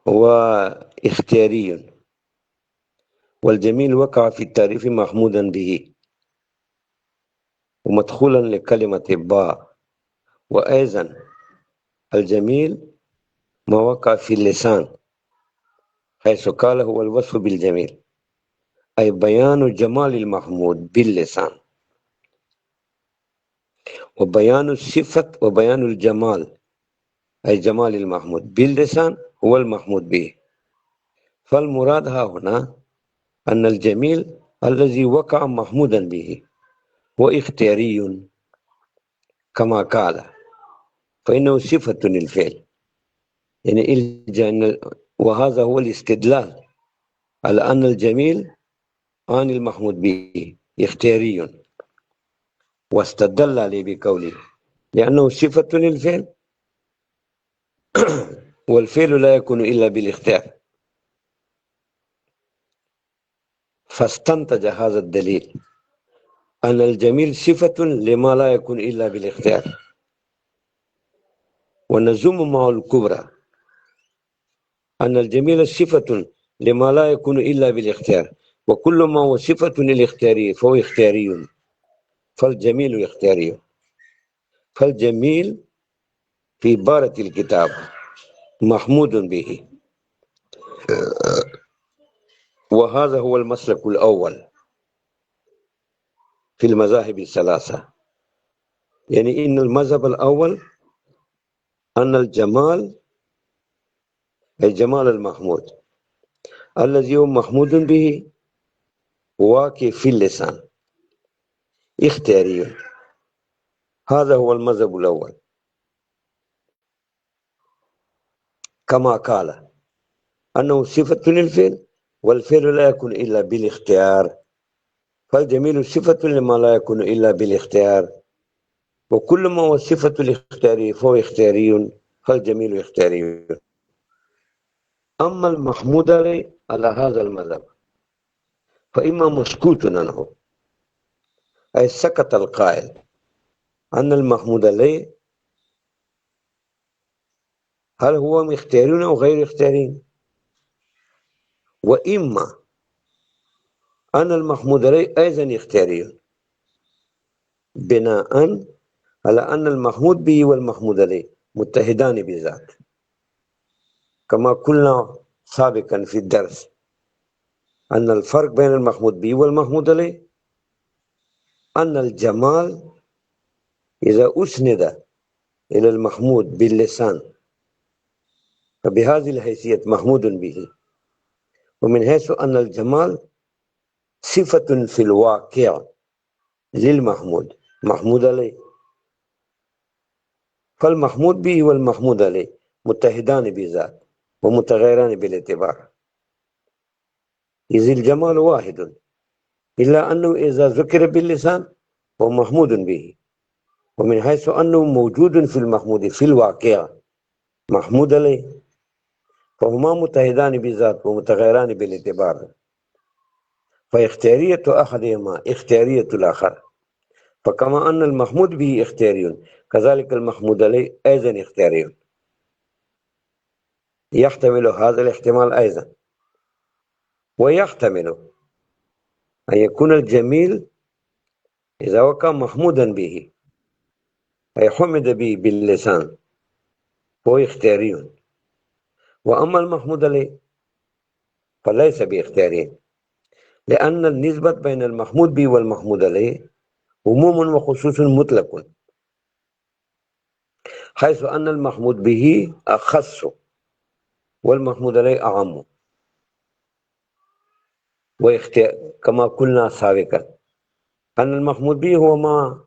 واختياري، والجميل وقع في التعريف محمودا به ومدخولا لكلمة باء. وأيضا الجميل ما وقع في اللسان، حيث قال هو الوصف بالجميل، أي بيان جمال المحمود باللسان، وبيان الصفة وبيان الجمال أي جمال المحمود باللسان هو المحمود به. فالمراد ها هنا أن الجميل الذي وقع محمودا به هو اختياري كما قال، فإنه صفة للفعل، يعني وهذا هو الاستدلال على أن الجميل عن المحمود به اختياري، واستدل عليه بقوله لأنه صفة للفعل والفعل لا يكون إلا بالاختيار، فاستنتج هذا الدليل أن الجميل صفة لما لا يكون إلا بالاختيار. ونزوم معه الكبرى أن الجميل صفة لما لا يكون إلا بالاختيار، وكل ما هو صفة للاختياري فهو اختياري، فالجميل اختياري. فالجميل في عبارة الكتاب محمود به، وهذا هو المسلك الأول في المذاهب الثلاثة. يعني إن المذهب الأول أن الجمال أي جمال المحمود الذي هو محمود به واقع في اللسان اختياري، هذا هو المذهب الأول كما قال أنه صفة للفعل والفعل لا يكون إلا بالاختيار، فالجميل صفة لما لا يكون إلا بالاختيار، وكل ما هو صفة الاختياري فهو اختياري، فالجميل اختياري. أما المحمود على هذا المذهب فإما مسكوت عنه، أي سكت القائل أن المحمود عليه هل هو اختياري أو غير اختياري، وإما أن المحمود عليه أيضا اختياري بناء على أن المحمود به والمحمود عليه متحدان بذات، كما قلنا سابقا في الدرس أن الفرق بين المحمود به والمحمود عليه أن الجمال إذا أسند إلى المحمود باللسان فبهذه الحيثية محمود به، ومن حيث أن الجمال صفة في الواقع للمحمود محمود عليه، فالمحمود به والمحمود عليه متحدان بذات ومتغيران بالاعتبار، إذ الجمال واحد، إلا أنه إذا ذكر باللسان هو محمود به، ومن حيث أنه موجود في المحمود في الواقع محمود عليه، فهما متحدان بذات ومتغيران بالاعتبار، فاختيارية أحدهما اختيارية الآخر، فكما أن المحمود به اختياري كذلك المحمود عليه أيضا اختياري. يحتمل هذا الاحتمال أيضا، ويحتمل أن يكون الجميل إذا وقع محمودا به أي حمد به باللسان فهو اختياري، وأما المحمود عليه فليس باختياري، لأن النسبة بين المحمود به والمحمود عليه عموم وخصوص مطلق، حيث أن المحمود به أخص والمحمود عليه أعم، كما قلنا سابقا أن المحمود به هو ما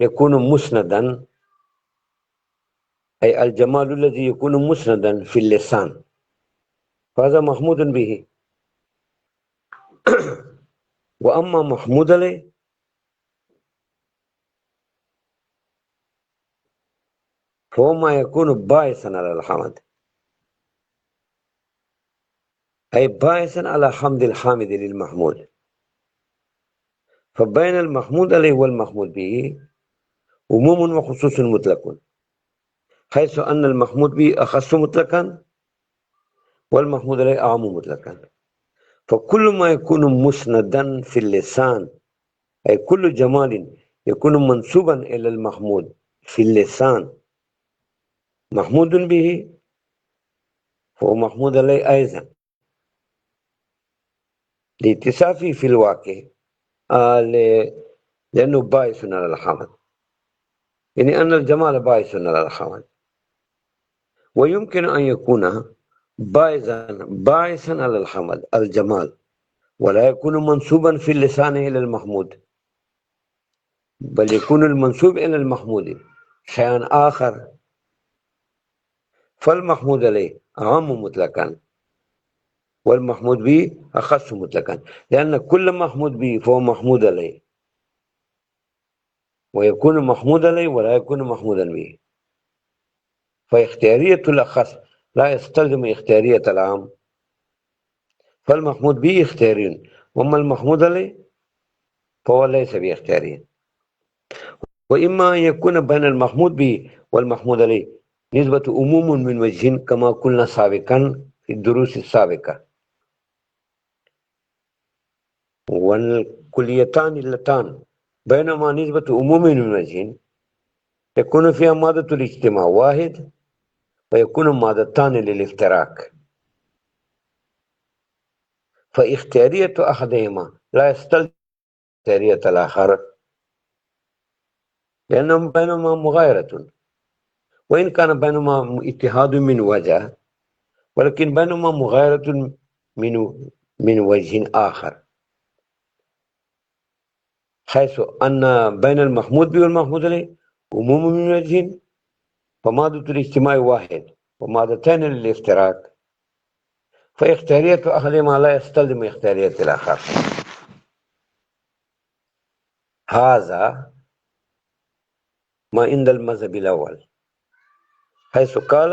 يكون مسندا، أي الجمال الذي يكون مسندا في اللسان، فهذا محمود به. وأما محمود عليه فهو ما يكون باعثا على الحمد، أي باعثا على حمد الحامد للمحمود، فبين المحمود عليه والمحمود به عموم وخصوص مطلق، حيث أن المحمود به أخص مطلقا والمحمود عليه أعم مطلقا. فكل ما يكون مسندا في اللسان، أي كل جمال يكون منسوبا إلى المحمود في اللسان محمود به، فهو محمود عليه أيضا لاتصافه في الواقع، لأنه باعث على الحمد، يعني أن الجمال باعث على الحمد. ويمكن أن يكون باعثا على الحمد الجمال، ولا يكون منسوبا في اللسان إلى المحمود، بل يكون المنسوب إلى المحمود شيئا آخر. فالمحمود عليه أعم مطلقا، والمحمود به أخص مطلقا، لأن كل محمود به فهو محمود عليه، ويكون محمود عليه ولا يكون محمودا به. فاختيارية الأخص لا يستلزم اختيارية العام. فالمحمود به اختياري، وأما المحمود عليه فهو ليس باختياري. وإما أن يكون بين المحمود به والمحمود عليه نسبة عموم من وجه، كما قلنا سابقا في الدروس السابقة. والكليتان اللتان بينما نسبة عموم من وجه يكون فيها مادة الاجتماع واحد، ويكون مادتان للافتراق. فاختيارية أحدهما لا يستلزم اختيارية الآخر، لأنهم بينهما مغايرة، وإن كان بينهما اتحاد من وجه، ولكن بينهما مغايرة من وجه آخر، حيث أن بين المحمود به والمحمود عليه عموم من وجه، فمادة الاجتماع واحد ومادتين للافتراق. فاختيارية أحدهما لا يستلزم اختيارية الآخر. هذا ما عند المذهب الأول، حيث قال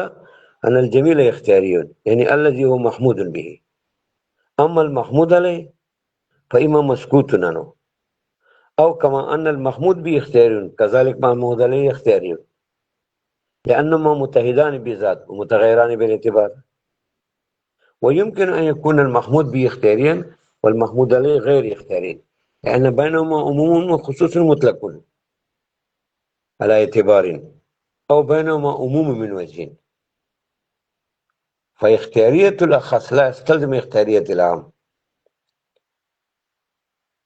أن الجميل اختياري، يعني الذي هو محمود به. أما المحمود عليه فإما مسكوت عنه، أو كما أن المحمود به اختياري كذلك محمود عليه اختياري، لأنهما متحدان بذات ومتغيران بالاعتبار. ويمكن أن يكون المحمود به اختياريا والمحمود عليه غير اختياري، لأن بينهما عموم وخصوص مطلق على اعتبار، أو بينهما عموم من وجه. فاختيارية الأخص لا يستلزم اختيارية العام،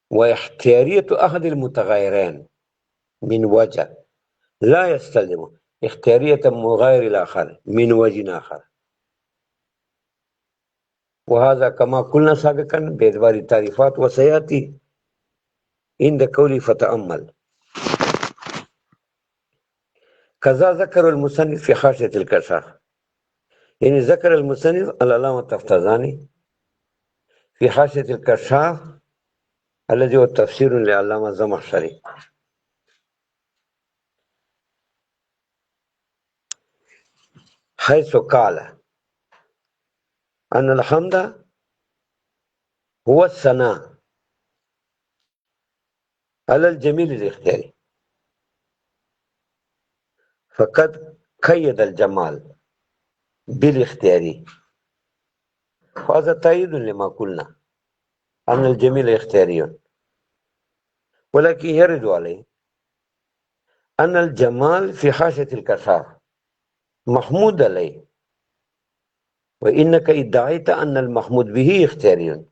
واختيارية أحد المتغيرين من وجه لا يستلزم اختيارية مغاير الآخر من وجه آخر. وهذا كما قلنا سابقا باعتبار التعريفات، وسيأتي عند قولي فتأمل. كذا ذكر المصنف في حاشية الكشاف، يعني ذكر المصنف العلامة التفتزاني في حاشية الكشاف الذي هو تفسير للعلامة الزمخشري، حيث قال أن الحمد هو الثناء على الجميل الاختياري، فقد قيد الجمال بالاختياري، وهذا تأييد لما قلنا أن الجميل اختياري. ولكن يرد عليه أن الجمال في حاشية الكشاف محمود عليه، وإنك ادعيت أن المحمود به اختياري،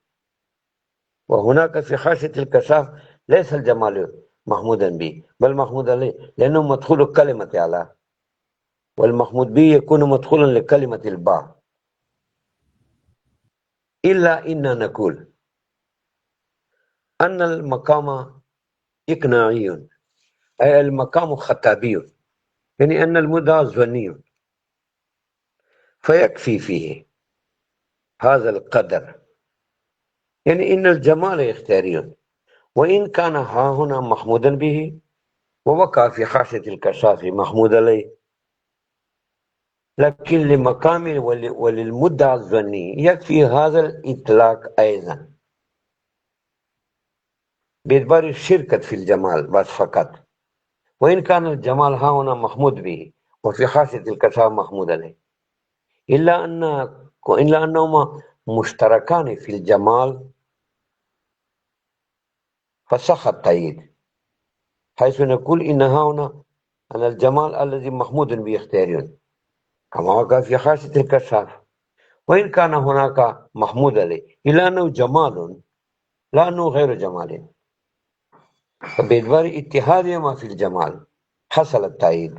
وهناك في حاشية الكشاف ليس الجمال محمودا به بل محمود عليه، لأنه مدخول كلمة على، والمحمود به يكون مدخولا لكلمة الباء. إلا إننا نقول أن المقام إقناعي، أي المقام خطابي، يعني أن المدعى ظني، فيكفي فيه هذا القدر، يعني إن الجمال اختياري، وإن كان ها هنا محمودا به ووقع في حاشية الكشاف محمود عليه، لكن لمقام وللمدعى الظني يكفي هذا الإطلاق أيضا باعتبار الشركة في الجمال بس فقط، وإن كان الجمال ها هنا محمود به وفي حاشية الكشاف محمود عليه. إلا أن وإلا أنهما مشتركان في الجمال فصح التأييد، حيث نقول إن هنا أن الجمال الذي محمود باختيار كما وقع في حاشية الكشاف، وإن كان هناك محمود عليه إلا أنه جمال لا أنه غير جمال، فبإدبار اتحادهما في الجمال حصل التأييد.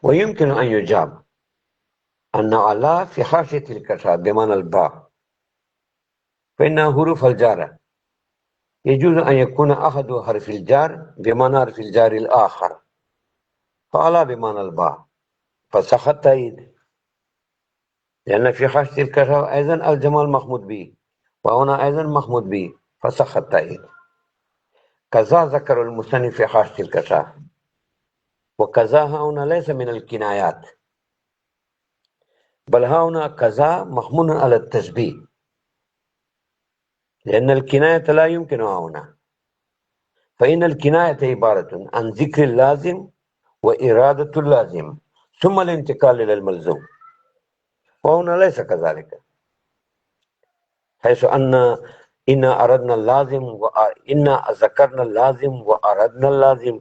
ويمكن أن يجاب أن على في حاشية الكشاف بمعنى الباء، فإنها حروف الجارة يجوز أن يكون أحد حرف الجار بمعنى حرف الجار الآخر، فعلى بمعنى الباء فصح التأييد، لأن في حاشية الكشاف أيضا الجمال محمود به، وهنا أيضا محمود به فصح التأييد. كذا ذكر المصنف في حاشية الكشاف، وكذا هنا ليس من الكنايات، بل هنا كذا محمول على التشبيه، لأن الكناية لا يمكن هنا، فإن الكناية عبارة عن ذكر اللازم وإرادة اللازم ثم الانتقال إلى الملزوم، وهنا ليس كذلك، حيث إن أردنا اللازم وإن ذكرنا اللازم وأردنا اللازم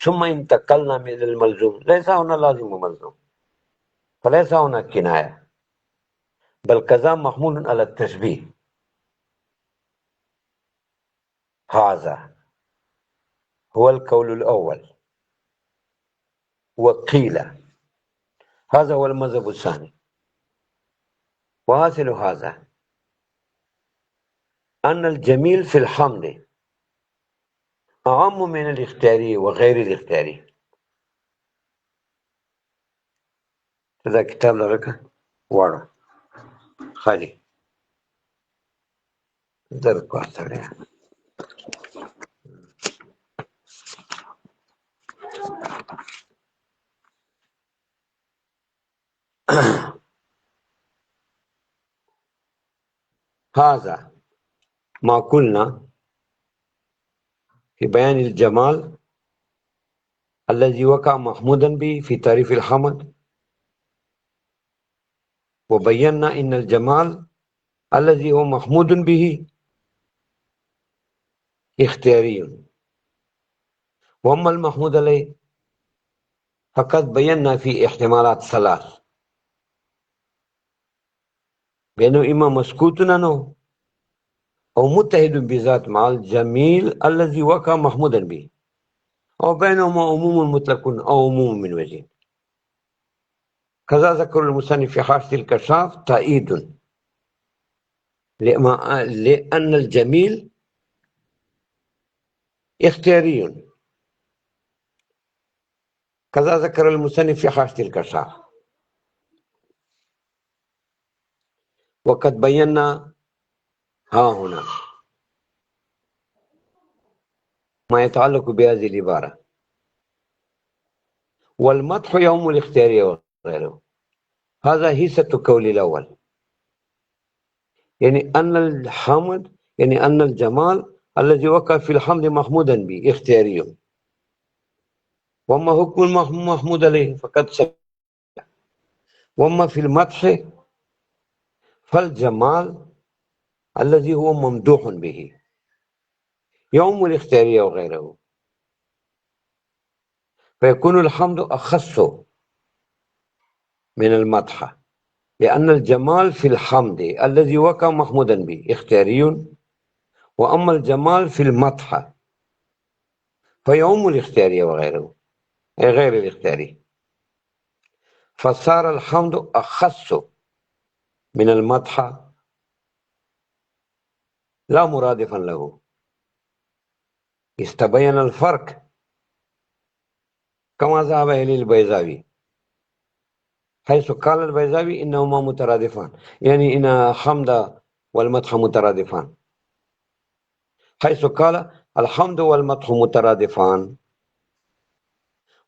ثم انتقلنا من الملزوم، ليس هنا لازم وملزوم، فليس هنا كناية، بل كذا محمول على التشبيه. هذا هو القول الأول. وقيل هذا هو المذهب الثاني. وحاصل هذا أن الجميل في الحمد أعم من الاختياري وغير الاختياري. هذا كتاب لك وارو خالي درد قاطع. هذا ما قلنا في بيان الجمال الذي وقع محمودا به في تعريف الحمد، وبينا إن الجمال الذي هو محمود به اختياري، وأما المحمود عليه فقد بينا في احتمالات ثلاث، بأنه إما مسكوت عنه أو متحد بذات مع الجميل الذي وقع محمودا به، أو بينهما عموم مطلق أو عموم من وجه. كذا ذكر المصنف في حاشية الكشاف تأييد لأن الجميل اختياري. كذا ذكر المصنف في حاشية الكشاف. وقد بينا ها هنا ما يتعلق بهذه العبارة. والمدح يوم الاختياري وغيره، هذا هيسة القول الأول، يعني أن الحمد يعني أن الجمال الذي وقع في الحمد محمودا به اختياري، وأما حكم المحمود عليه فقد سبق. وأما في المدح فالجمال الذي هو ممدوح به يوم الاختيارية وغيره، فيكون الحمد أخص من المدح، لأن الجمال في الحمد الذي وقع محمودا به اختياري، وأما الجمال في المدح فيوم الاختيارية وغيره أي غير الاختياري، فصار الحمد أخص من المدح لا مرادفا له. استبين الفرق كما ذهب إليه البيضاوي، حيث قال البيضاوي إنهما مترادفان، يعني إن الحمد والمدح مترادفان، حيث قال الحمد والمدح مترادفان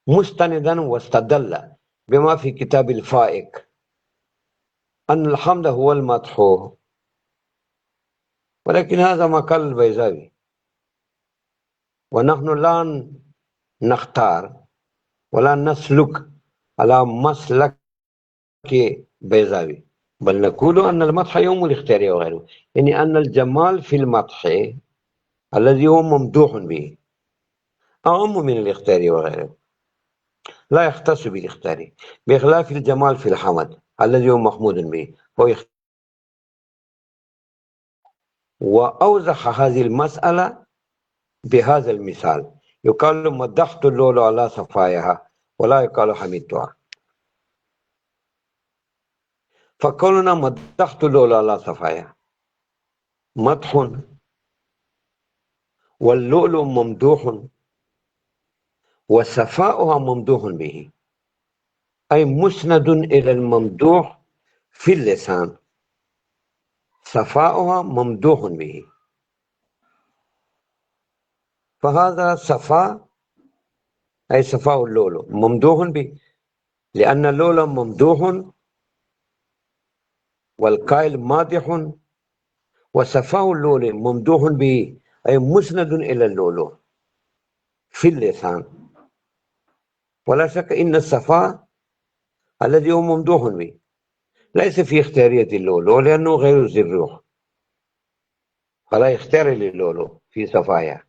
مستندا واستدل بما في كتاب الفائق أن الحمد هو المدح، ولكن هذا ما قال البيضاوي، ونحن لا نختار ولا نسلك على مسلك بيزاوي، بل نقول أن المدح يوم الاختيار وغيره، يعني أن الجمال في المدح الذي هو ممدوح به أعم من الاختيار وغيره، لا يختص بالاختيار، بخلاف الجمال في الحمد الذي هو محمود به هو وأوضح هذه المسألة بهذا المثال، يقال مدحت اللؤلؤ على صفاياها ولا يقال حمدتها. فقولنا مدحت اللؤلؤ على صفاياها مدح، واللؤلؤ ممدوح وصفاؤها ممدوح به، أي مسند إلى الممدوح في اللسان، صفاؤها ممدوح به. فهذا صفاء أي صفاء اللؤلؤ ممدوح به، لأن اللؤلؤ ممدوح والقائل مادح، وصفاء اللؤلؤ ممدوح به أي مسند إلى اللؤلؤ في اللسان. ولا شك إن الصفاء الذي هو ممدوح به ليس في اختيارية اللؤلؤ لأنه غير ذي الروح، فلا يختار للؤلؤ في صفايا،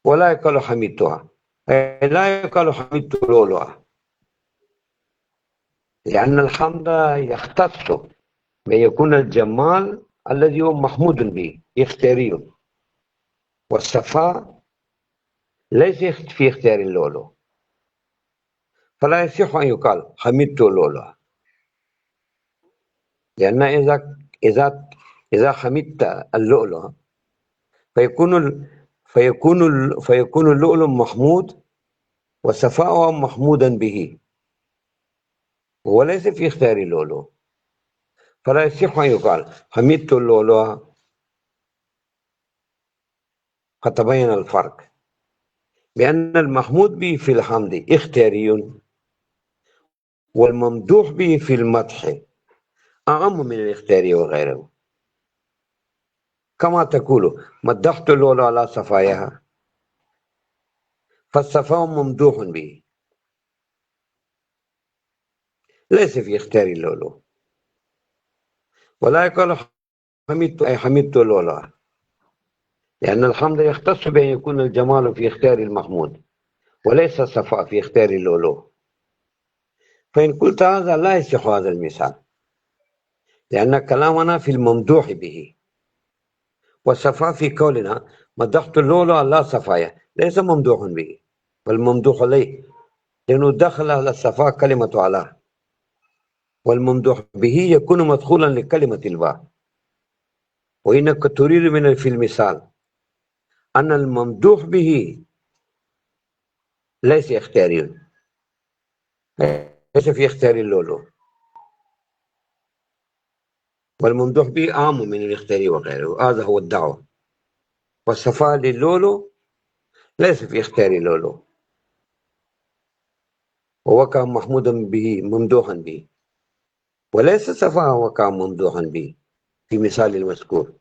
ولا يقال حمدتها، أي لا يقال حمدت لؤلؤا، لأن الحمد يختص بأن يكون الجمال الذي هو محمود به اختياري، والصفاء ليس في اختيار اللؤلؤ، فلا يصح أن يقال حمدت لؤلؤا، لأن إذا حمدت اللؤلؤ فيكون اللؤلؤ محمود وصفاؤه محمودا به، وليس في اختيار اللؤلؤ، فلا يصح أن يقال حمدت اللؤلؤ. قد تبين الفرق بأن المحمود به في الحمد اختياري، والممدوح به في المدح أعم من الاختياري وغيره. كما تقول مدحت اللؤلؤ على صفاياها، فالصفاء ممدوح به ليس في اختيار اللؤلؤ، ولا يقال حمدت أي حمدت اللؤلؤ، لأن الحمد يختص بأن يكون الجمال في اختيار المحمود وليس الصفاء في اختيار اللؤلؤ. فإن قلت هذا لا يصح هذا المثال، لأن كلامنا في الممدوح به، والصفاء في قولنا مدحت اللؤلؤ لا صفايا ليس ممدوح به بل ممدوح عليه، لأنه دخل على الصفاء كلمة على، والممدوح به يكون مدخولا لكلمة الباء. وإنك تريد من في المثال أن الممدوح به ليس اختياري، ليس في اختيار اللؤلؤ، والممدوح به أعم من الاختياري وغيره، هذا هو الدعوة. والصفاء للؤلؤ ليس في اختيار اللؤلؤ، ووقع محمودا به ممدوحا به، وليس صفاء وقع ممدوحا به في مثال المذكور،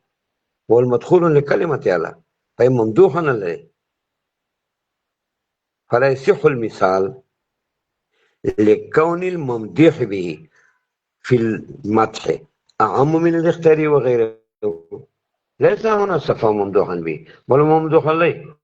هو المدخول لكلمة على، فهي ممدوحا عليه، فلا يصح المثال لكون الممدوح به في المدح أعم من الاختيار وغيره. ليس هنا صفاء ممدوحا به بل ممدوح عليه.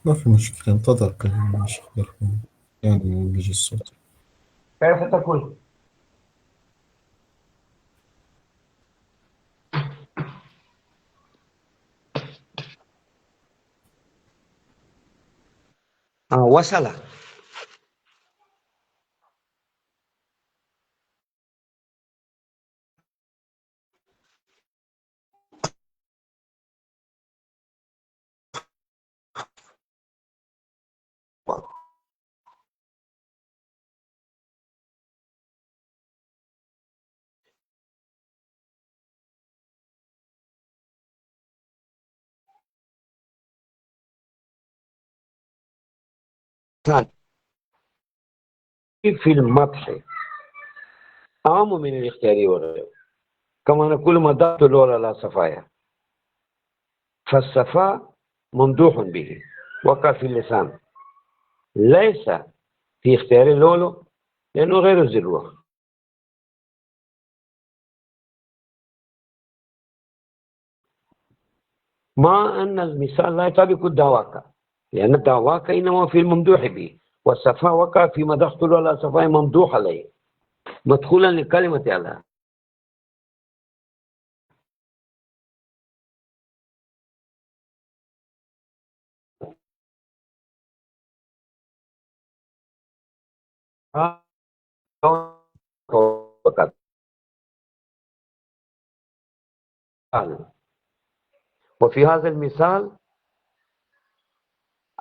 ما في مشكلة، انتظر قليلا يا شيخ عبد الرحمن، يعني يجي الصوت. كيف تقول؟ وصل. في المدح أعم من الاختياري وغيره، كما نقول مدحت الأولى على صفايا، فالصفاء ممدوح به وقع في اللسان، ليس في اختيار اللولو لأنه غير الذروة. مع أن المثال لا يطابق الدعواك، لأن الدعواك إنما في الممدوح به، والصفاء وقع في مدحت الأولى على صفايا ممدوح عليه مدخولا لكلمة على. وفي هذا المثال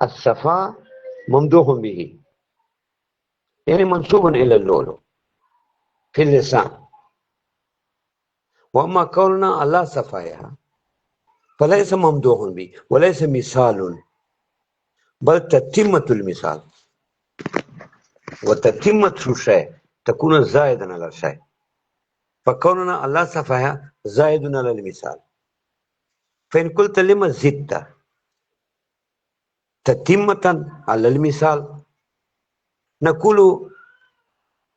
الصفاء ممدوح به، يعني منسوب إلى اللولو في اللسان. وأما قولنا على صفايا فليس ممدوح به وليس مثال، بل تتمة المثال، وتتمة الشيء تكون زائدا على الشيء، فقولنا على صفايا زائد على المثال. فإن قلت لما زدت تتمة على المثال، نقول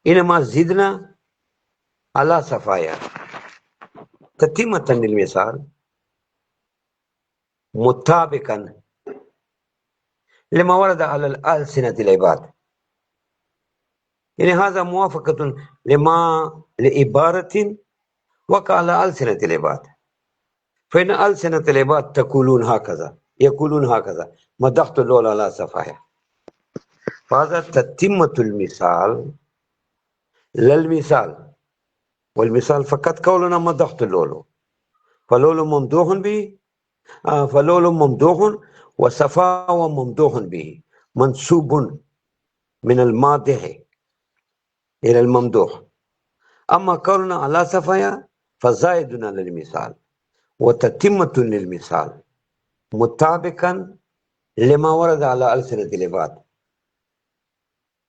إنما زدنا على صفايا تتمة للمثال مطابقا لما ورد على الألسنة العباد، يعني هذا موافقة لعبارة وقع على ألسنة العباد. فإن ألسنة العباد يقولون هكذا مدحت اللولو على صفايا، فهذا تتمة المثال للمثال، والمثال فقط قولنا مدحت اللولو، فلولو ممدوح به، فلولو ممدوح وصفاء ممدوح به، منسوب من المادح إلى الممدوح. أما قولنا على صفايا فزائد على المثال وتتمة للمثال مطابقا لما ورد على ألسنة العباد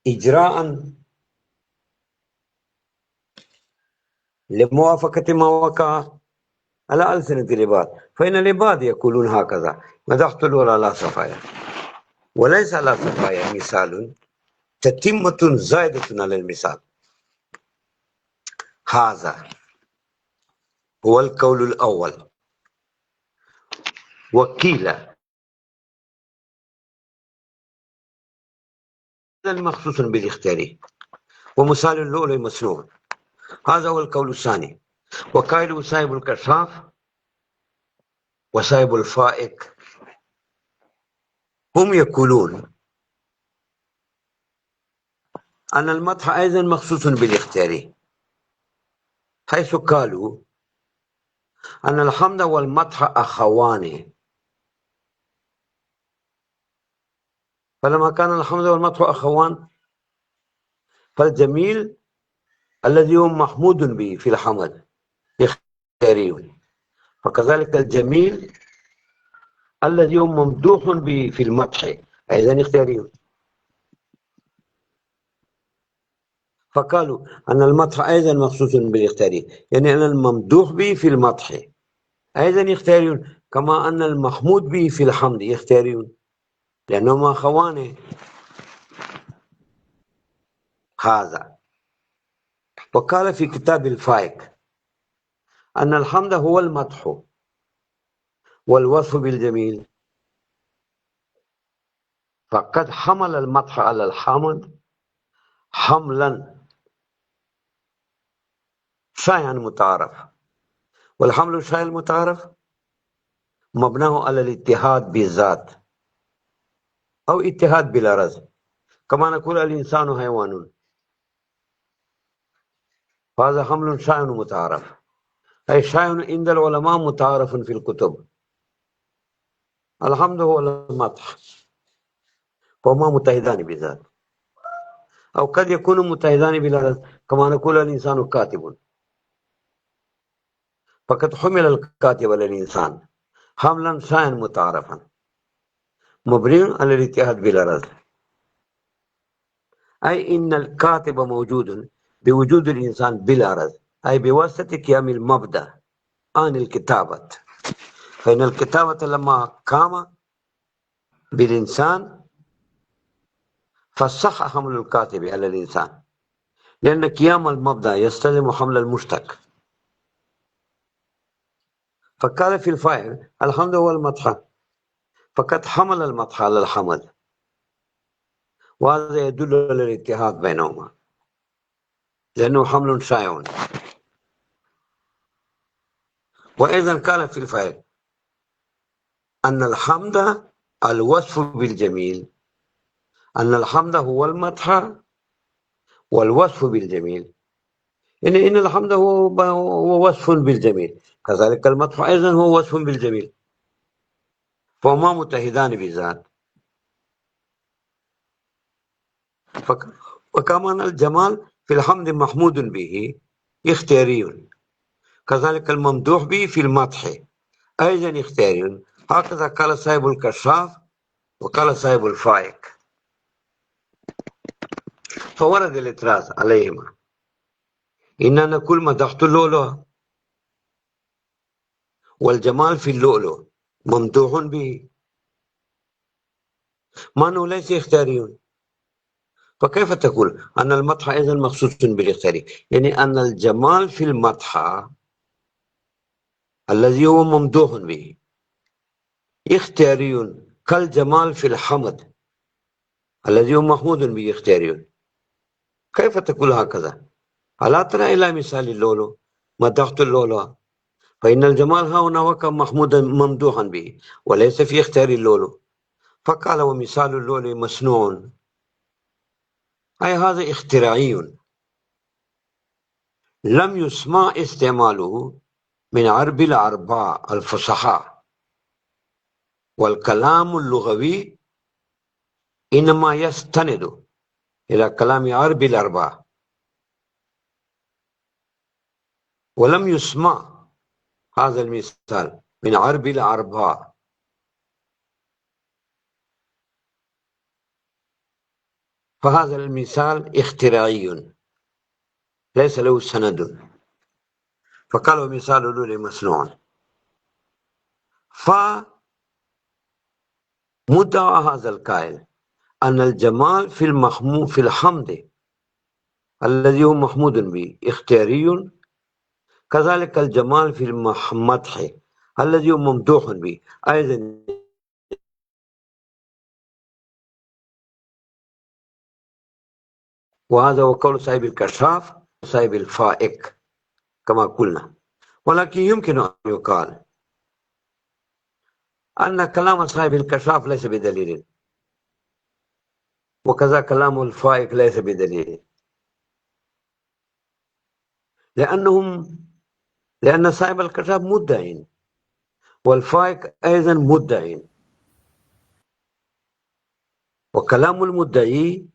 إجراء لموافقة ما وقع على ألسنة العباد. فإن العباد يقولون هكذا مدحت الأولى على صفايا، وليس على صفايا مثال، تتمة زائدة على المثال. هذا هو القول الأول. وقيل مخصوص بالاختيار ومثال اللؤلؤ مسنون، هذا هو القول الثاني. وقائله صاحب الكشاف وصاحب الفائق هم يقولون أن المدح أيضا مخصوص بالاختيار، حيث قالوا أن الحمد والمدح أخوان، فلما كان الحمد والمدح أخوان فالجميل الذي هو محمود به في الحمد اختياري، فكذلك الجميل الذي هو ممدوح به في المدح أيضا اختياري. فقالوا أن المدح أيضا مخصوص بالاختيار، يعني أن الممدوح به في المدح أيضا يختارون، كما أن المحمود به في الحمد يختارون، لأنهما أخوان. هذا وقال في كتاب الفائق أن الحمد هو المدح والوصف بالجميل، فقد حمل المدح على الحمد حملا شيئا متعارف، والحمل الشيء المتعارف مبناه على الاتحاد بالذات أو اتحاد بلا رزق، كما نقول الإنسان حيوان، فهذا حمل شائع متعارف، أي شائع عند العلماء متعارف في الكتب. الحمد هو المدح، فهما متحدان بذات، أو قد يكونوا متحدان بلا رزق، كما نقول الإنسان كاتب، فقد حمل الكاتب على الإنسان حملا شائعا متعارفا مبني على الاتحاد بلا رزق، أي إن الكاتب موجود بوجود الإنسان بلا رزق، أي بواسطة قيام المبدأ عن الكتابة. فإن الكتابة لما قام بالإنسان فصح حمل الكاتب على الإنسان، لأن قيام المبدأ يستلزم حمل المشتق. فقال في الفاعل الحمد هو المدح، فقد حمل المدح على الحمد، وهذا يدل على الاتحاد بينهما لأنه حمل شائع. وأيضا قال في الفاعل أن الحمد الوصف بالجميل، أن الحمد هو المدح والوصف بالجميل، يعني إن الحمد هو وصف بالجميل، كذلك المدح أيضا هو وصف بالجميل، فهما متحدان بذات. وكمان الجمال في الحمد محمود به اختياري، كذلك الممدوح به في المدح أيضا اختياري، هكذا قال صاحب الكشاف وقال صاحب الفائق. فورد الاعتراض عليهما، إننا كل مدحت اللؤلؤ والجمال في اللؤلؤ ممدوح به، ما أنه ليس اختياري، فكيف تقول أن المدح أيضا مخصوص بالاختيار؟ يعني أن الجمال في المدح الذي هو ممدوح به اختياري كالجمال في الحمد الذي هو محمود به اختياري. كيف تقول هكذا؟ ألا ترى إلى مثال اللؤلؤ، مدحت اللؤلؤ، فإن الجمال ها هنا وكان محمودا ممدوحا به وليس في اختيار اللؤلؤ. فقال ومثال اللؤلؤ مصنوع، أي هذا اختراعي لم يسمع استعماله من عرب العرباء الفصحاء، والكلام اللغوي إنما يستند إلى كلام عرب العرباء، ولم يسمع هذا المثال من عرب العرباء، فهذا المثال اختراعي ليس له سند. فقالوا مثال اللؤلؤ مصنوع. فمدعى هذا القائل أن الجمال في الحمد الذي هو محمود به اختياري، كذلك الجمال في المدح الذي هو ممدوح به أيضا. وهذا هو قول صاحب الكشاف صاحب الفائق كما قلنا. ولكن يمكن أن يقال أن كلام صاحب الكشاف ليس بدليل، وكذا كلام الفائق ليس بدليل، لأن صاحب الكشاف مدعي والفائق أيضا مدعي، وكلام المدعي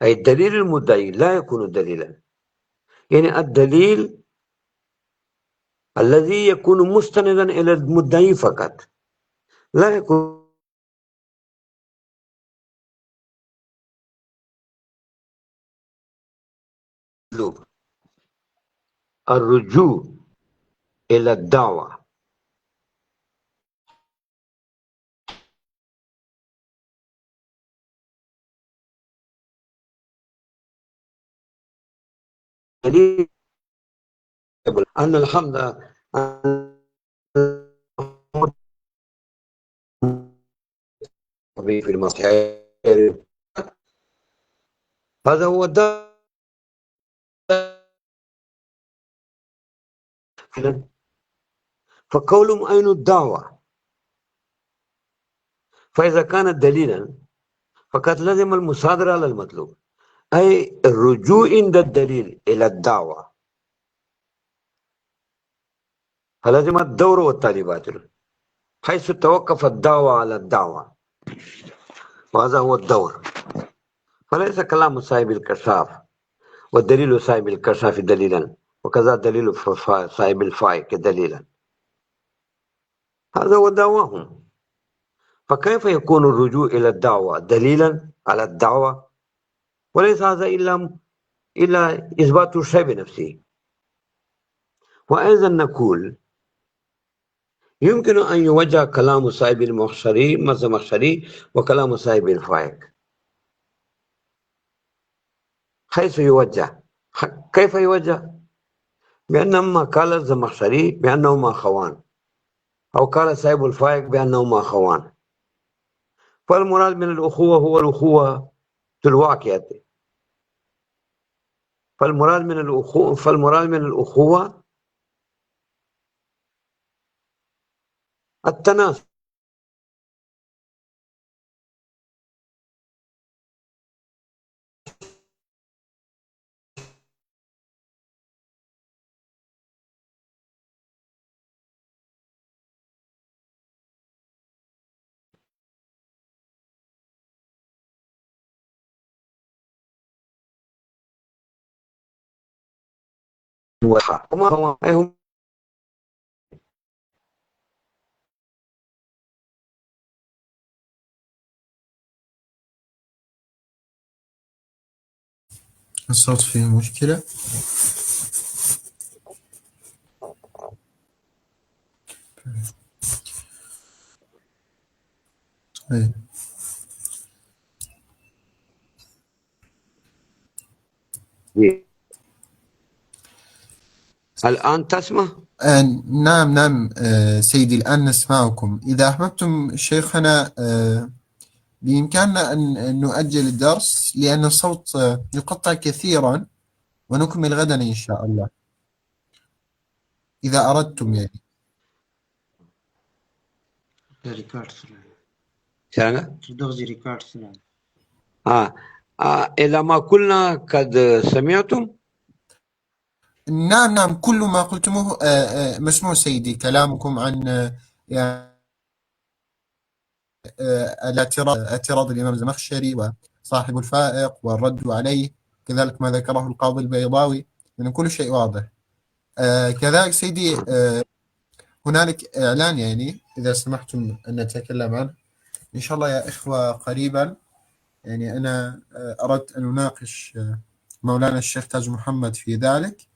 أي الدليل المدعي لا يكون دليلا، يعني الدليل الذي يكون مستندا إلى المدعي فقط لا يكون مطلوب. الرجوع إلى الدعوة دليل أن الحمد في المصحف هذا هو الدليل. فقولهم أين الدعوة؟ فإذا كانت دليلا فقد لزم المصادرة على المطلوب، أي الرجوع عند الدليل إلى الدعوة، فلزم الدور والتالي باطل، حيث توقف الدعوة على الدعوة، وهذا هو الدور. فليس كلام صاحب الكشاف والدليل صاحب الكشاف دليلا، وكذا دليل صاحب الفائق دليلا، هذا هو دعواهم. فكيف يكون الرجوع إلى الدعوة دليلا على الدعوة؟ وليس هذا إلا إثبات الشيء بنفسه. وأيضا نقول يمكن أن يوجه كلام صاحب الزمخشري وكلام صاحب الفائق، حيث يوجه. كيف يوجه؟ بأنما قال الزمخشري بأنهما خوان، أو قال صاحب الفائق بأنهما خوان، فالمراد من الأخوة هو الأخوة في الواقع، فالمراد من الأخوة التناسل. وما هو الصوت فيه مشكلة. طيب. الآن تسمع؟ نعم نعم، سيدي الآن نسمعكم. إذا أحببتم شيخنا بإمكاننا أن نؤجل الدرس لأن الصوت يقطع كثيرا، ونكمل غدا إن شاء الله إذا أردتم يعني. إلى ما قلنا قد سمعتم؟ نعم نعم، كل ما قلتموه مسموع سيدي. كلامكم عن يعني اعتراض الإمام الزمخشري وصاحب الفائق والرد عليه، كذلك ما ذكره القاضي البيضاوي، من كل شيء واضح. كذلك سيدي هنالك إعلان يعني إذا سمحتم أن نتكلم عنه إن شاء الله يا إخوة قريبا. يعني أنا أردت أن أناقش مولانا الشيخ تاج محمد في ذلك.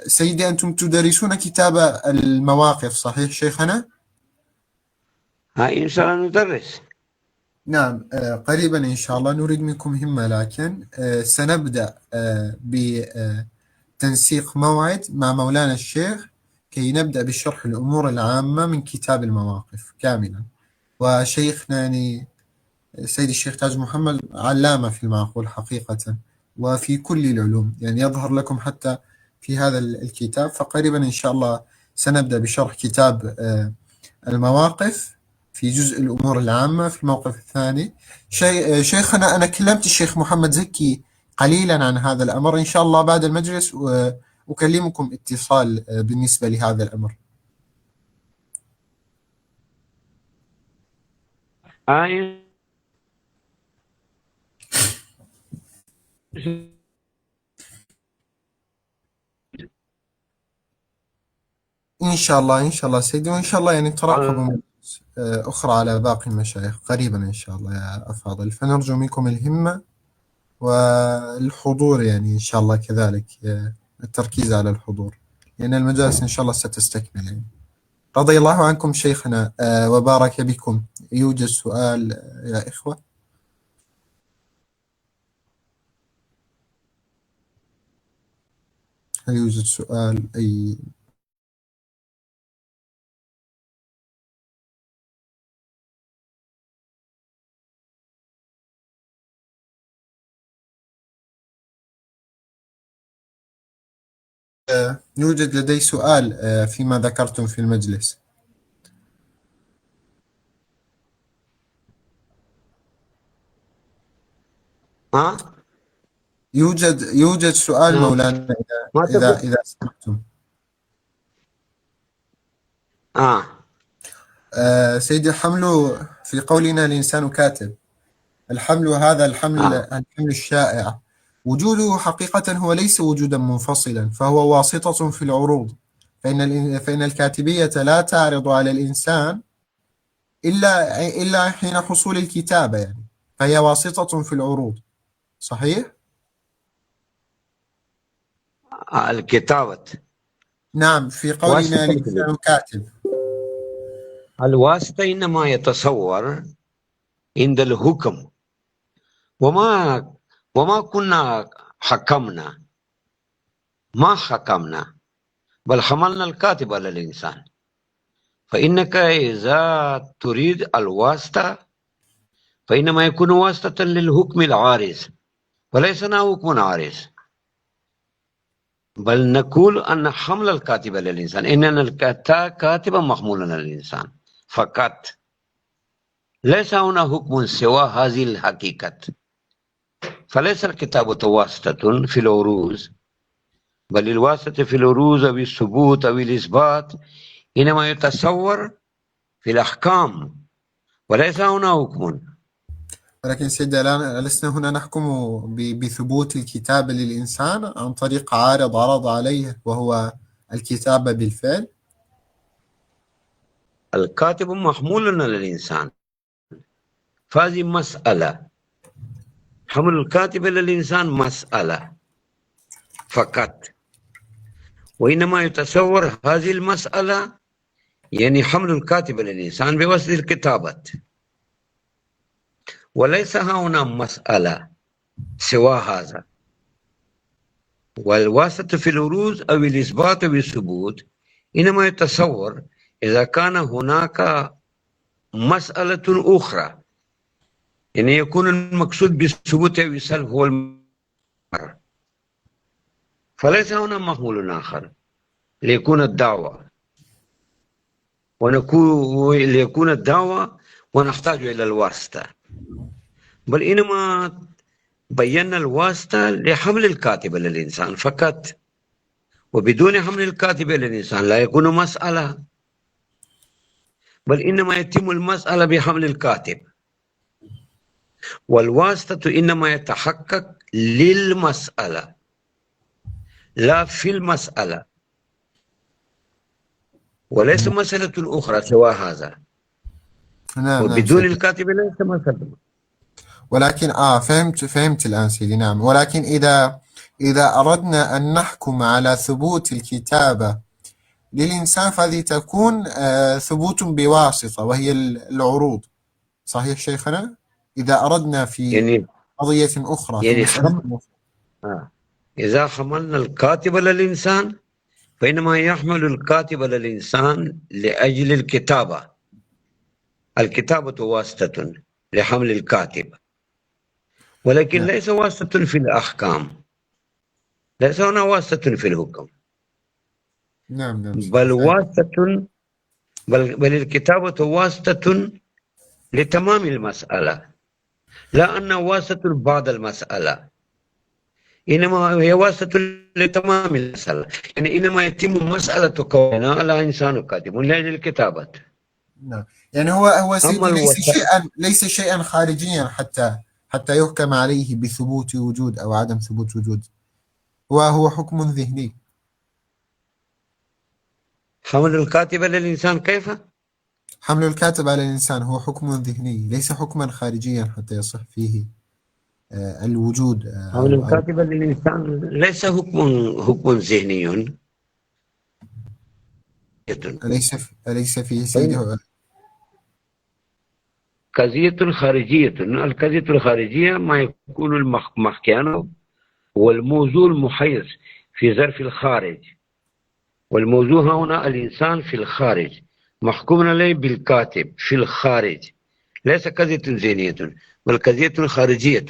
سيدي أنتم تدرسون كتاب المواقف صحيح شيخنا؟ إن شاء الله ندرس. نعم قريبا إن شاء الله. نريد منكم همة، لكن سنبدأ بتنسيق موعد مع مولانا الشيخ كي نبدأ بشرح الأمور العامة من كتاب المواقف كاملا. وشيخنا يعني سيد الشيخ تاج محمد علامة في المعقول حقيقة، وفي كل العلوم، يعني يظهر لكم حتى في هذا الكتاب. فقريبا إن شاء الله سنبدأ بشرح كتاب المواقف في جزء الأمور العامة في الموقف الثاني. شيخنا أنا كلمت الشيخ محمد زكي قليلا عن هذا الأمر. إن شاء الله بعد المجلس أكلمكم اتصال بالنسبة لهذا الأمر. إن شاء الله إن شاء الله سيدي، وإن شاء الله يعني ترقبوا مجلس أخرى على باقي المشايخ قريبا إن شاء الله يا أفاضل. فنرجو منكم الهمة والحضور، يعني إن شاء الله كذلك التركيز على الحضور، لأن المجالس إن شاء الله ستستكمل يعني. رضي الله عنكم شيخنا وبارك بكم. يوجد سؤال يا إخوة؟ هل يوجد سؤال أي؟ يوجد لدي سؤال فيما ذكرتم في المجلس. ها؟ يوجد سؤال مولانا ما تقول. إذا سمحتم. سيدي، الحمل في قولنا الإنسان كاتب، الحمل هذا الحمل الشائع، وجوده حقيقة هو ليس وجودا منفصلا، فهو واسطة في العروض، فإن الكاتبية لا تعرض على الإنسان إلا حين حصول الكتابة، يعني فهي واسطة في العروض. صحيح؟ الكتابة نعم، في قولنا واسطة. الإنسان كاتب. الواسطة إنما يتصور عند الحكم، وما كنا حكمنا، ما حكمنا، بل حملنا الكاتب على الإنسان. فإنك إذا تريد الواسطة فإنما يكون واسطة للحكم العارض، وليس حكم عارض، بل نقول أن حمل الكاتب على الإنسان، إننا الكاتب محمول على الإنسان فقط، ليس هنا حكم سوى هذه الحقيقة. فليس الكتابة واسطة في العروض، بل الواسطة في العروض أو الثبوت أو الإثبات إنما يتصور في الأحكام، وليس هنا حكم. ولكن سيدي، لسنا هنا نحكم بثبوت الكتابة للإنسان عن طريق عارض عرض عليه، وهو الكتابة بالفعل. الكاتب محمول على الإنسان، فهذه مسألة. حمل الكاتب على الإنسان مسألة فقط، وإنما يتصور هذه المسألة يعني حمل الكاتب على الإنسان بواسطة الكتابة، وليس هنا مسألة سوى هذا. والواسطة في العروض أو الإثبات أو الثبوت إنما يتصور إذا كان هناك مسألة أخرى، يعني يكون المقصود بالثبوت أو السلب هو المرء، فليس هنا محمول آخر ليكون الدعوة، ليكون الدعوة ونحتاج إلى الواسطة، بل إنما بينا الواسطة لحمل الكاتب للإنسان فقط، وبدون حمل الكاتب للإنسان لا يكون مسألة، بل إنما يتم المسألة بحمل الكاتب، والواسطة إنما يتحقق للمسألة لا في المسألة، وليس مسألة أخرى سوى هذا. نعم نعم وبدون سيدي. الكاتب ليس مسألة. ولكن فهمت الآن سيدي. نعم، ولكن إذا أردنا أن نحكم على ثبوت الكتابة للإنسان، فهذه تكون ثبوت بواسطة، وهي العروض. صحيح شيخنا؟ إذا أردنا في يعني قضية أخرى، في مسألة أخرى. إذا حملنا الكاتب للإنسان فإنما يحمل الكاتب للإنسان لأجل الكتابة. الكتابة واسطة لحمل الكاتب، ولكن نعم ليس واسطة في الأحكام، ليس هنا واسطة في الحكم، نعم نعم سيدي، بل فهمت. واسطة، بل الكتابة واسطة لتمام المسألة، لا أن واسطة بعد المسألة، إنما هي واسطة لتمام المسألة. يعني إنما يتم مسألة كوننا على إنسان كاتب لأجل الكتابة. نعم، يعني هو أما سيدي ليس شيئا خارجيا حتى يحكم عليه بثبوت وجود أو عدم ثبوت وجود. هو حكم ذهني. حمل الكاتب للإنسان كيف؟ حمل الكاتب على الإنسان هو حكم ذهني، ليس حكما خارجيا حتى يصح فيه الوجود حمل أو الكاتب للإنسان ليس حكم ذهني. أليس فيه طيب. سيدي. قضية خارجية. القضية الخارجية ما يكون المخكان والموضوع المحيز في ظرف الخارج، والموضوع هنا الإنسان في الخارج محكوم عليه بالكاتب في الخارج، ليس قضية ذهنية بل قضية خارجية.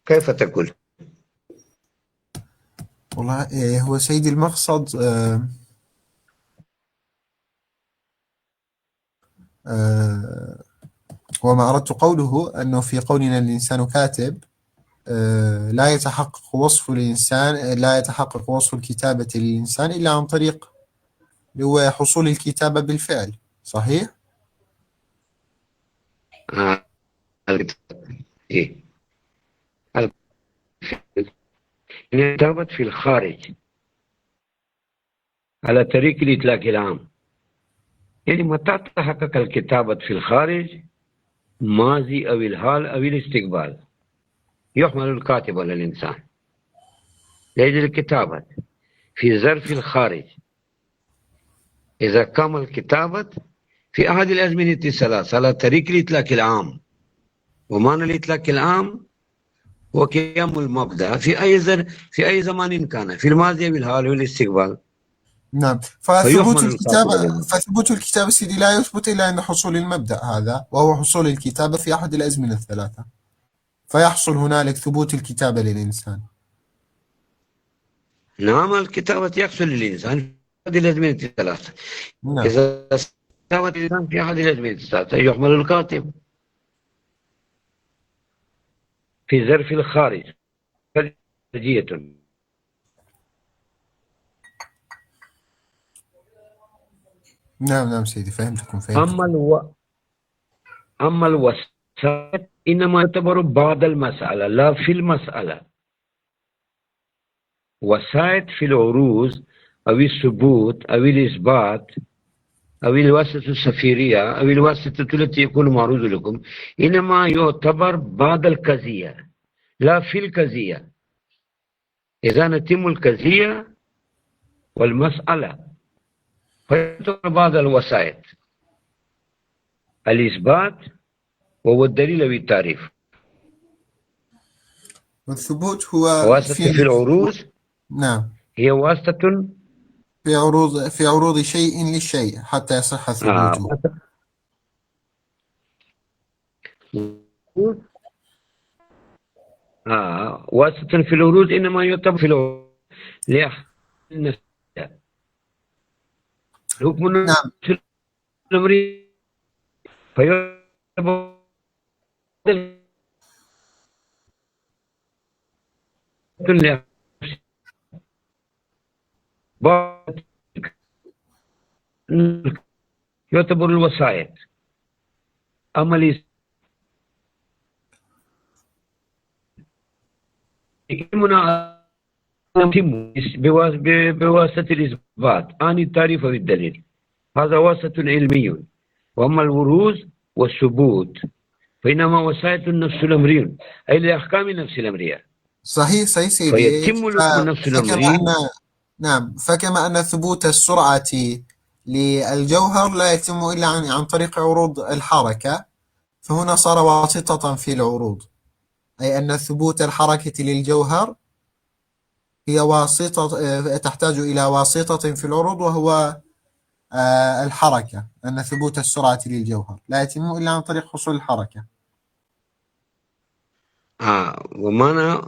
كيف تقول؟ والله هو سيدي المقصد وما أردت قوله أنه في قولنا الإنسان كاتب لا يتحقق وصف الإنسان، لا يتحقق وصف الكتابة للإنسان إلا عن طريق هو حصول الكتابة بالفعل. صحيح؟ إيه. الكتابة في الخارج على طريق الإطلاق العام، يعني متى تحقق الكتابة في الخارج، ماضي أو الحال أو الاستقبال، يحمل الكاتب على الإنسان. لأجل الكتابة في ظرف الخارج إذا كمل الكتابة في أحد الأزمنة الثلاث على طريق الإطلاق العام. ومعنى الإطلاق العام هو قيام المبدأ في أي زمان كان، في الماضي والحال والاستقبال. نعم. فثبوت الكتابة سيدي لا يثبت إلا عند حصول المبدأ هذا، وهو حصول الكتابة في أحد الأزمنة الثلاثة، فيحصل هنالك ثبوت الكتابة للإنسان. نعم، الكتابة يحصل للإنسان في أحد الأزمنة الثلاثة. نعم. إذا كتابة الإنسان في أحد الأزمنة الثلاثة يحمل الكاتب في ظرف الخارج خارجية. نعم سيدي، فهمتكم. أما الوسائط إنما يعتبر بعد المسألة لا في المسألة. وسائط في العروض أو الثبوت أو الإثبات أو الواسطة السفيرية أو الواسطة التي يكون معروض لكم إنما يعتبر بعد القضية لا في القضية. إذا نتم القضية والمسألة فيعتبر بعد الوسائط الإثبات وهو الدليل والتعريف. والثبوت هو واسطة في العروض. نعم، هي واسطة في عروض شيء للشيء حتى يصح ثبوته. واسطة في العروض إنما يعتبر في العروض حكم الأمر فيعتبر يعتبر الوسائط. أما يهمنا يتم بواسطة الإثبات عن التعريف والدليل، هذا واسطة علمي. وأما الوروث والثبوت فإنما وسائط النفس الأمرية أي لأحكام النفس الأمرية. صحيح سيدي. فيتم الحكم النفس الأمري. نعم، فكما أن ثبوت السرعة للجوهر لا يتم إلا عن طريق عروض الحركة، فهنا صار واسطة في العروض، أي أن ثبوت الحركة للجوهر هي واسطة، تحتاج إلى واسطة في العروض وهو الحركة. أن ثبوت السرعة للجوهر لا يتم إلا عن طريق حصول الحركة. ومعنى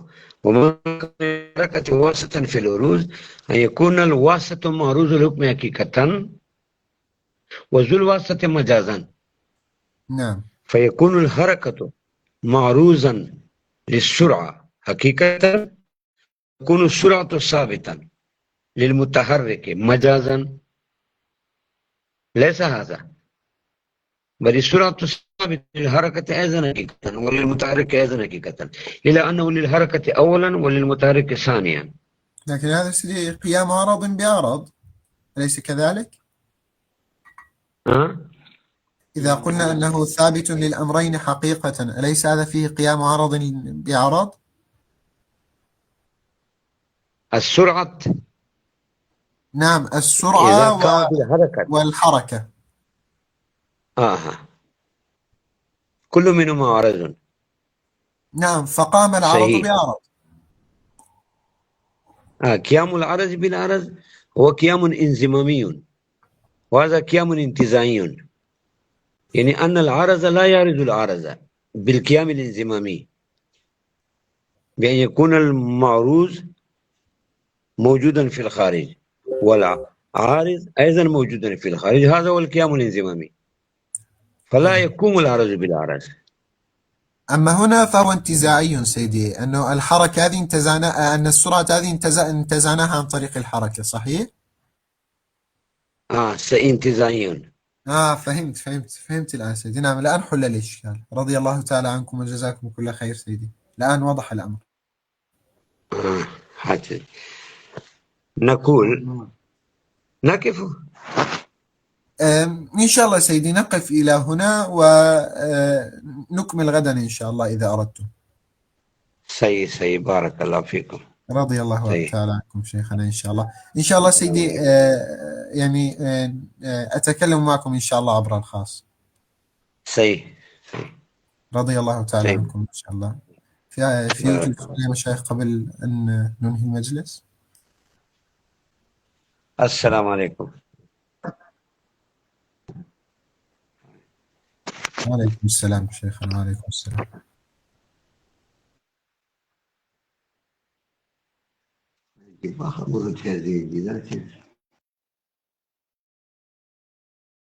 الحركة واسطة في العروض أن يكون الواسطة معروض الحكم حقيقة وذو الواسطة مجازا. نعم. فيكون الحركة معروضا للسرعة حقيقة، تكون السرعة ثابتا للمتحرك مجازا. ليس هذا، بل السرعة ثابتة للحركة أيضا حقيقة وللمتحرك أيضا حقيقة، إلى أنه للحركة أولا وللمتحرك ثانيا. لكن هذا قيام عرض بعرض، أليس كذلك؟ إذا قلنا أنه ثابت للأمرين حقيقة، أليس هذا فيه قيام عرض بعرض؟ السرعة. نعم، السرعة والحركة. كل منهما عرض. نعم، فقام العرض بعرض. قيام العرض بالعرض هو قيام انزمامي، وهذا قيام انتزاعي، يعني أن العرض لا يعرض العرض بالقيام الانزمامي، بأن يكون المعروض موجودا في الخارج والعارض أيضا موجودا في الخارج. هذا هو القيام الانزمامي. فلا يقوم العرج بالعرج. أما هنا فهو انتزاعي سيدي، أنه الحركة هذه أن السرعة هذه انتزعناها عن طريق الحركة، صحيح؟ سانتزاعي. فهمت الآن سيدي. نعم، الآن حل الإشكال. رضي الله تعالى عنكم وجزاكم كل خير سيدي، الآن وضح الأمر. حتى نقول نقف. إن شاء الله سيدي نقف إلى هنا ونكمل غدا إن شاء الله إذا أردتم. سي بارك الله فيكم. رضي الله سي تعالى عنكم شيخنا. إن شاء الله، إن شاء الله سيدي، يعني أتكلم معكم إن شاء الله عبر الخاص. سي رضي الله تعالى سي عنكم إن شاء الله. في بارك وجود الله. يا مشايخ قبل أن ننهي المجلس؟ السلام عليكم. وعليكم السلام شيخنا، وعليكم السلام. Baja, bueno,